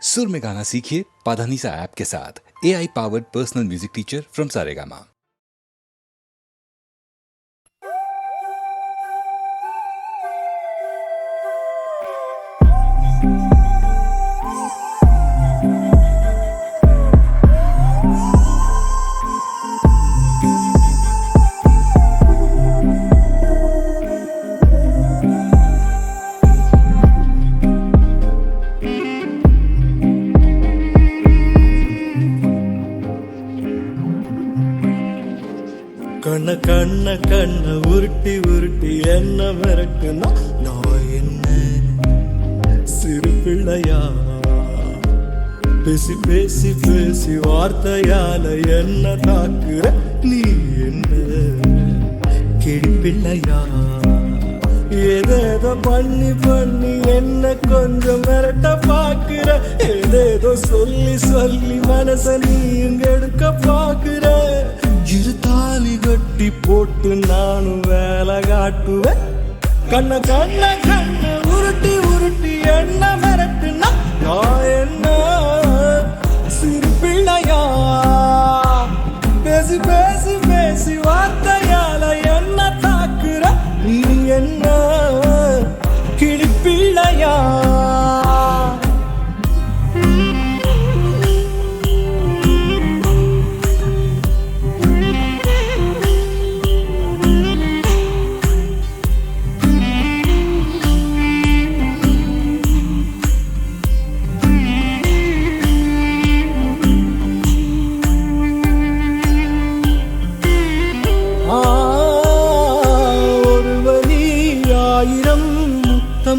सुर में गाना सीखिए पाधानीसा ऐप के साथ। AI powered personal music teacher from Saregama. கண்ண கண்ண கண்ண உருட்டி உருட்டி என்ன மிரட்டுனா நான் என்ன சிறு பிள்ளையா? பேசி பேசி பேசி வார்த்தையால என்ன தாக்குற நீ என்ன கிளி பிள்ளையா? ஏதேதோ பண்ணி பண்ணி என்ன கொஞ்சம் மிரட்ட பாக்குற, ஏதேதோ சொல்லி சொல்லி மனச நீங்க எடுக்க பாக்குற. இரு தாலி கட்டி போட்டு நானும் வேலை காட்டுவேன். கண்ண கண்ண கண்ண உருட்டி உருட்டி என்ன மிரட்டுனா நான் என்ன சிறு பிள்ளையா? பேசி பேசி பேசி வார்த்தையால என்ன தாக்குற நீ என்ன கிளி பிள்ளையா?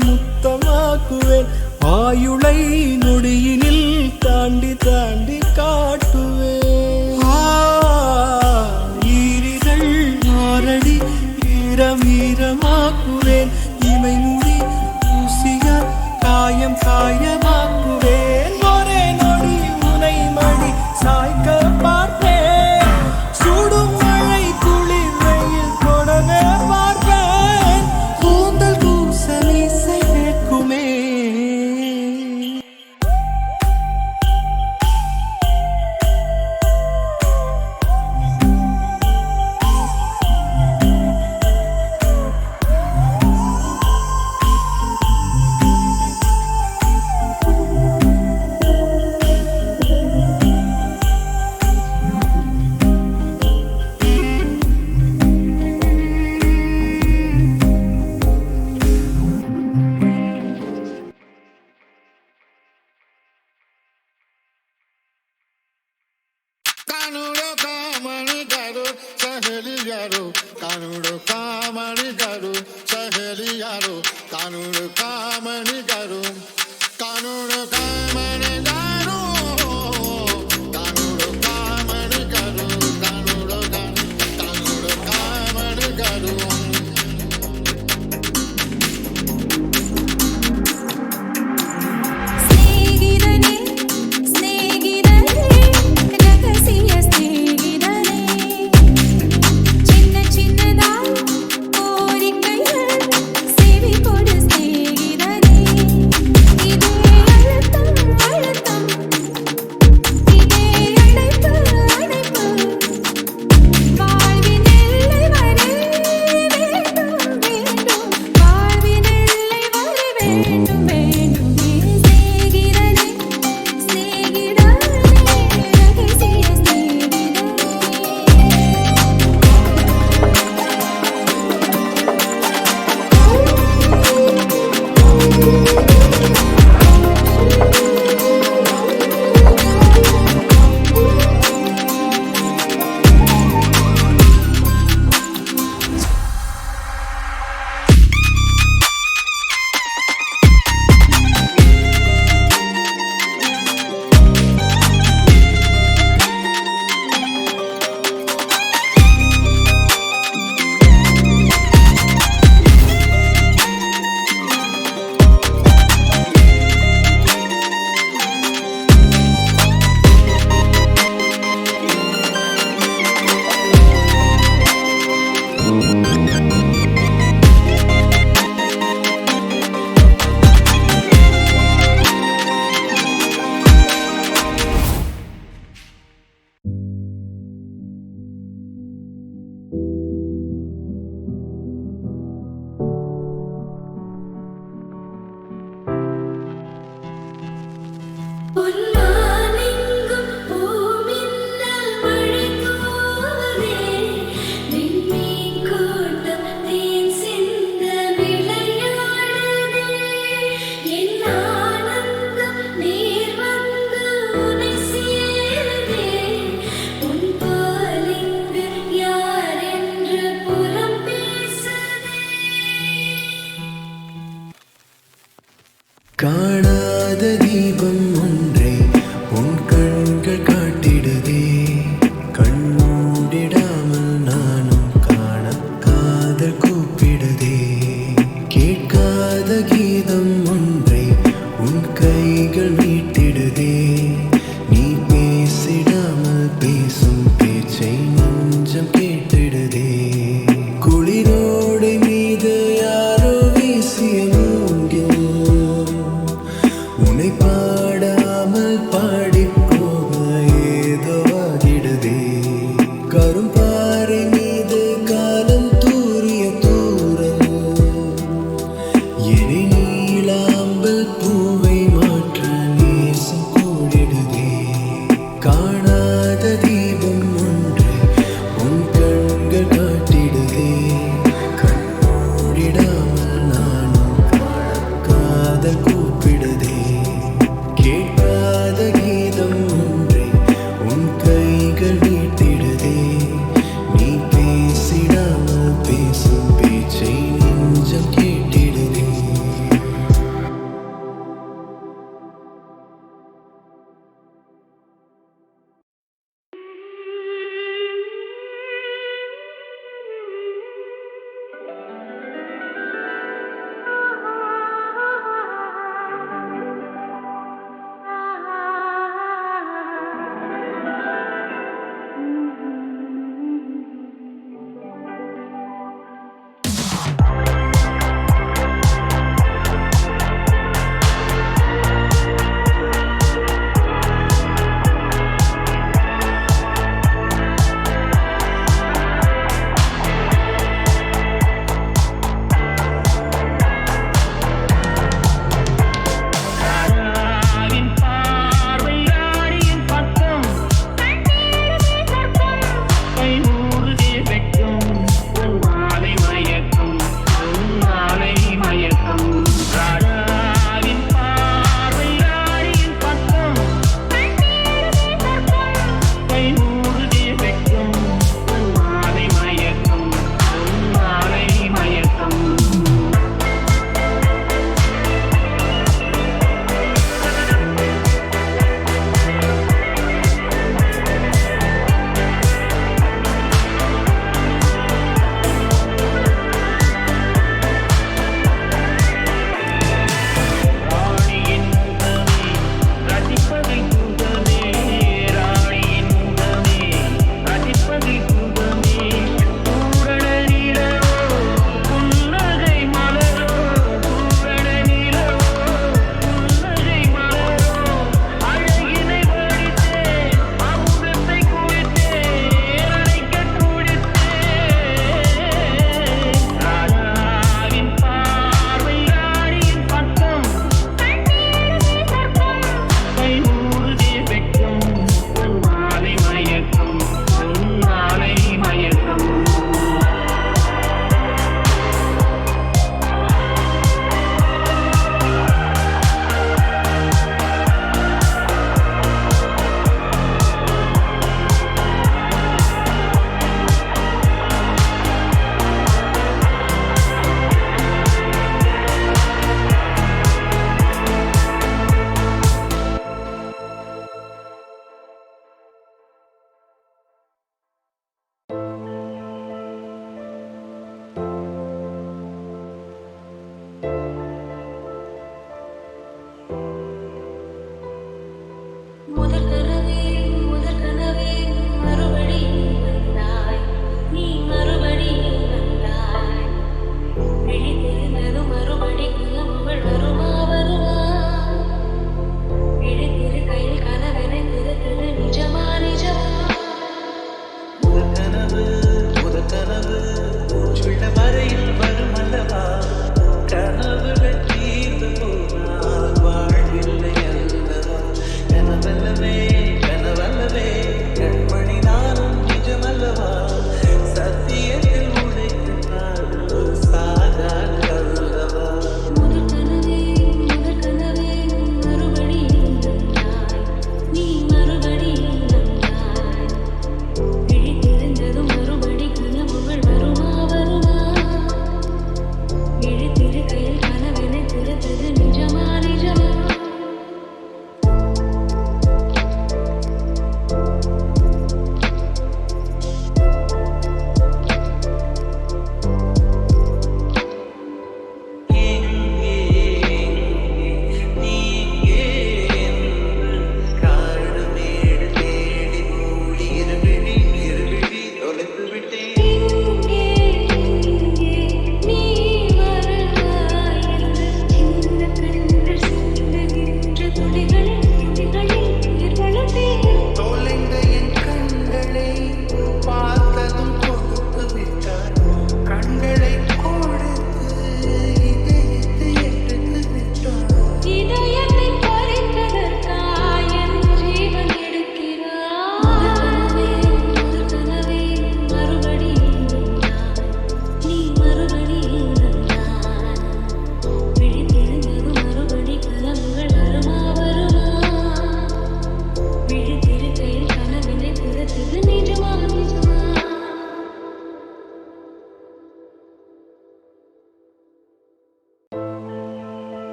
முத்தமாக்குவேன் ஆயுளை நொடியினில் தாண்டி தாண்டி காட்டுவேன். ஈரிகள் மாரடி ஈரமீரமாக்குவேன். இமை மூடி ஊசிய காயம் காயமாக்குவேன். ஒரே நொடி உனை மடி சாய்க்க பார்ப்பேன். சுடும் மழை குளிர் வெயில் தொடவே பார்ப்பேன். கூந்தல் கூசலி செய்வேக்குமே. कानूरो कामणी करो सहेली यारो, कानूरो कामणी करो सहेली यारो, कानूरो कामणी करो, कानूरो कामणी करो, कानूरो कामणी करो, कानूरो कामणी करो. இது தேடுதே நீ பேசிடாமல் பேசும் பேச்சை நெஞ்சம் கேட்டிடுதே குளிரோடை மீது யாரோ வீசிய மூங்கில் உன்னை பாடாமல் பாடி போக ஏதோ ஆகிடுதே கரும்பாறை மீது காலம் தூரிய தூரல் எனை நீளாம்பல் பூவை மாற்ற நேசம் கூடிடுதே காணாத தீபம் ஒன்று உன் கண்கள் காட்டிடுதே கண்மூடிடாமல் நானும் காதல் கூப்பிடுதே கேட்காத கீதம்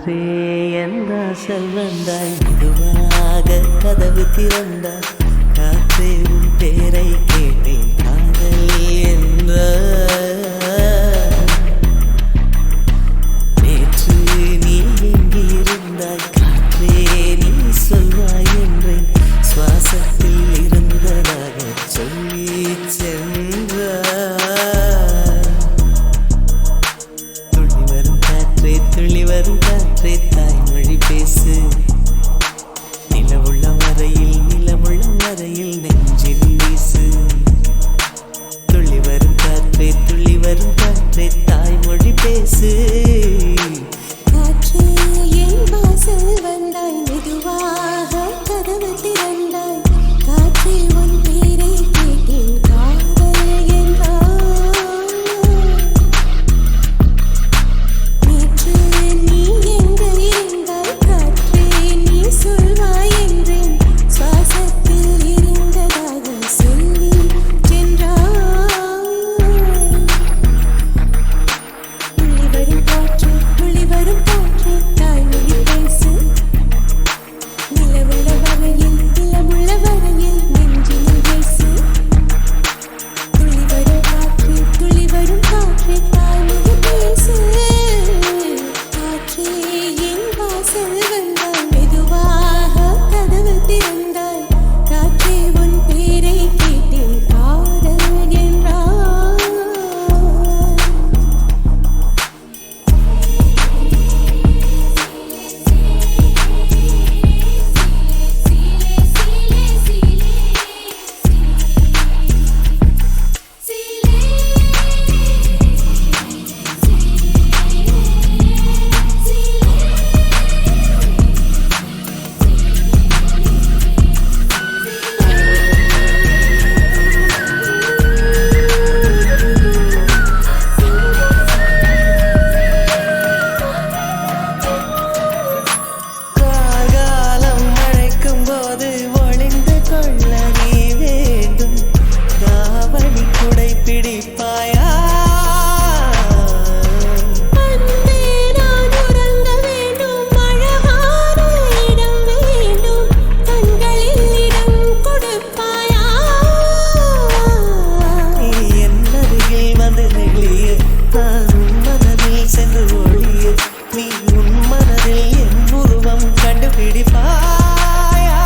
காற்றே என்ற செல்வந்தாய் மெதுவாக கதவு திறந்தாய் காற்றே உன் பேரை கேட்டேன் காதல் என்ற நேற்று நீ எங்கிருந்தாய் காற்றே நீ சொல்வாய் என்றேன் சுவாசத்தில் இருந்ததாக சொல்லி சென்றாய் துள்ளி வரும் காற்றே தாய்மொழி பேசு நிலமுள்ள வரையில் நெஞ்சில் வீசு துள்ளி வரும் காற்றே தாய்மொழி பேசு காற்றே என் வாசல் வந்தாய் மெதுவாக கதவு திறந்தாய் காற்றே உன் பேரை கேட்டேன் காதல் என்றாய் நேற்று நீ எங்கு இருந்தாய் காற்றே நீ சொல்வாய் என்றேன் சுவாசத்தில் இருந்ததாக சொல்லி சென்றாய் துள்ளி வரும் காற்று தாய்மொழி பேசு நிலமுள்ள வரையில் நெஞ்சினில் பேசு துள்ளி வரும் காற்று தாய்மொழி பேசு காற்றே என் வாசல் வந்தாய் மெதுவாக கதவு திறந்தாய் காற்றே உன் பேரை கேட்டேன் காதல் என்றாய் காலம் அழைக்கும் போது ஒளிந்து கொள்ள நீ வேண்டும் காவடி குடை பிடிப்பாயா அன்பே நான் உறங்க வேண்டும் அழகான இடம் வேண்டும் கண்களில் இடம் கொடுப்பாயா நீ என் அருகில் வந்து நெளிய நான் உன் மனதில் சென்று ஒளிய நீ உன் மனதில் என் உருவம் கண்டுபிடிப்பாயா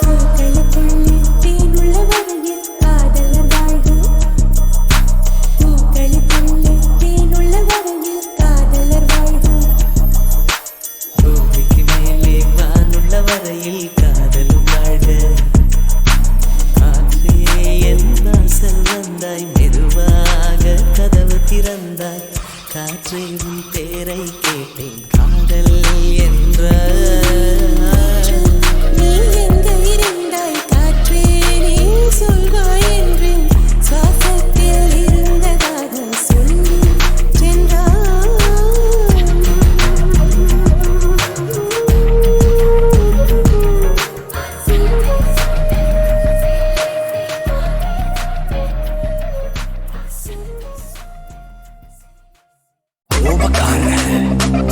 பூக்களுக்குள்ளே தேனுள்ள வரையில் காதலர் வாழ்வு பூக்களுக்குள்ளே தேனுள்ள வரையில் காதலர் வாழ்வு பூமிக்கு மேலே வானுள்ள வரையில் காதலும் வாழ்க காற்றே என் வாசல் வந்தாய் மெதுவாக கதவு திறந்தாய் காற்றே உன் பேரை கேட்டேன் காதல் என்ற நீ எங்கு இருந்தாய் காற்றே நீ சொல்வாய் என்றேன் சுவாசத்தில் இருந்ததாக சொல்லி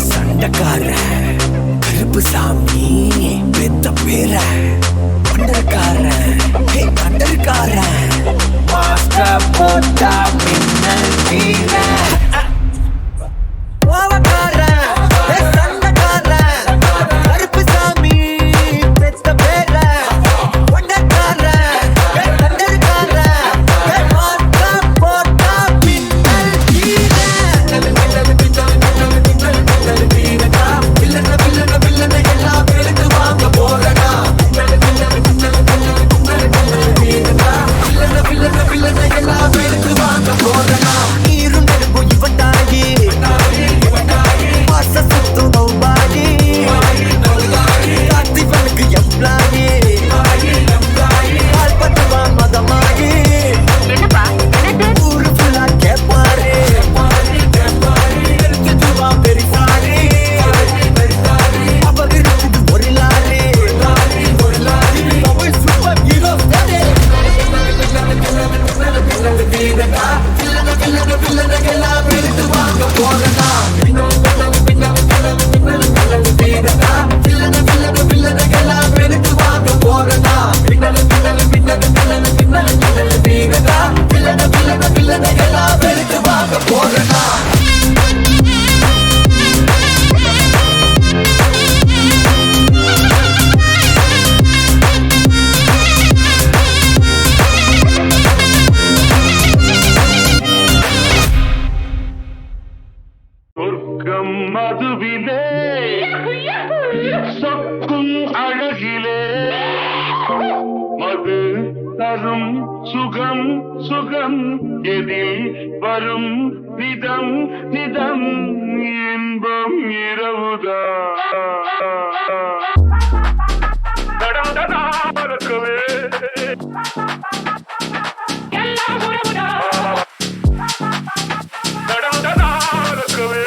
சண்டக்கார கருப்பு சாமி பெத்த பேர பண்டர்கார பண்டர்கார மாஸ்டர் போட்டா மின்னல் வீர ஓவக்கார சண்டக்கார கருப்பு சாமி பெத்த பேர பண்டர்கார பண்டர்கார மாஸ்டர் போட்டா மின்னல் வீர நீரும் நெருப்பும் இவன் அழகிலே சொக்கும் அழகிலே மது தரும் சுகம் சுகம் எதில் வரும் நிதம் நிதம் இன்பம் இரவுதான் நடந்ததாகவே நடந்ததாகவே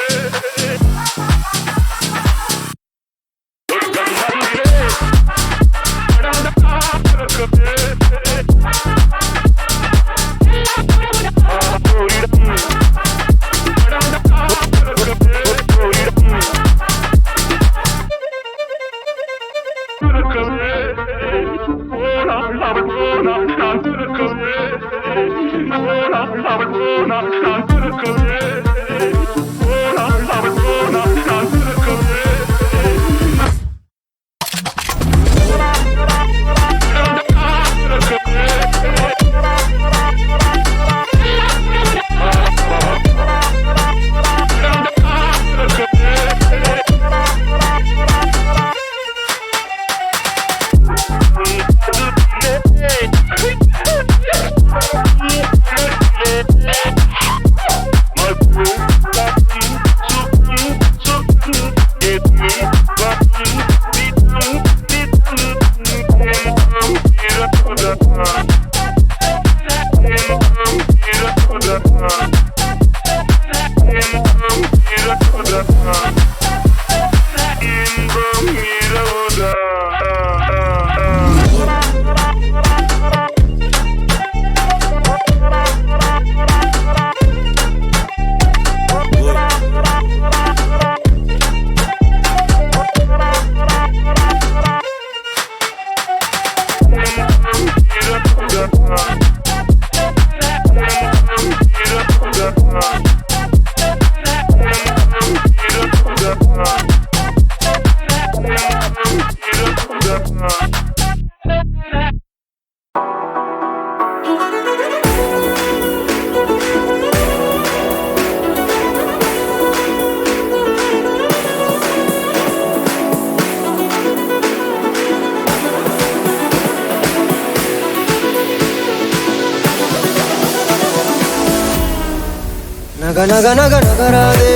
நகராதே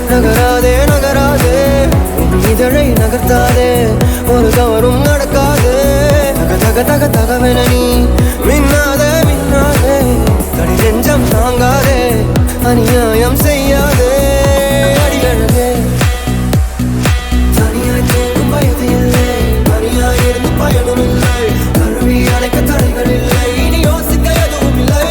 நகராதே நகராதே இதழை நகர்த்தாதே ஒரு தவறும் நடக்காதே தக தக தக தகவென நீ மின்னாதே மின்னாதே தடி நெஞ்சம் தாங்காதே அநியாயம் செய்யாதே அடியழகே தனியாய் தேடும் வயது இல்லை தனியாய் இருந்து பயனும் இல்லை கருவி அணைக்க தடைகள் இல்லை இனி யோசிக்க எதுவும் இல்லை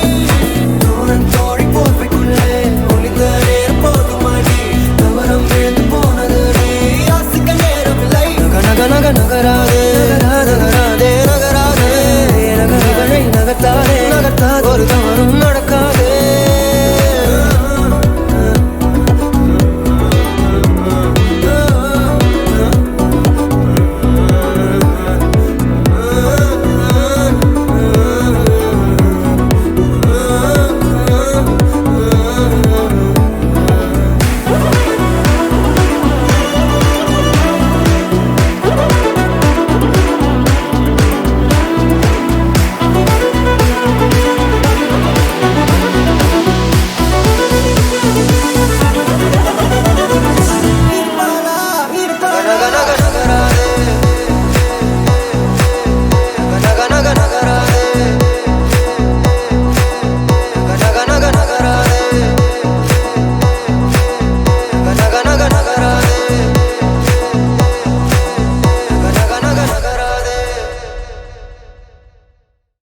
தோழன் தோழி போர்வைக்குள்ளே ஒளிந்த நேரம் போதுமாடி தவறம் விழுந்து போனது யாசிக்க நேரம் இல்லை நக நக நக நகரா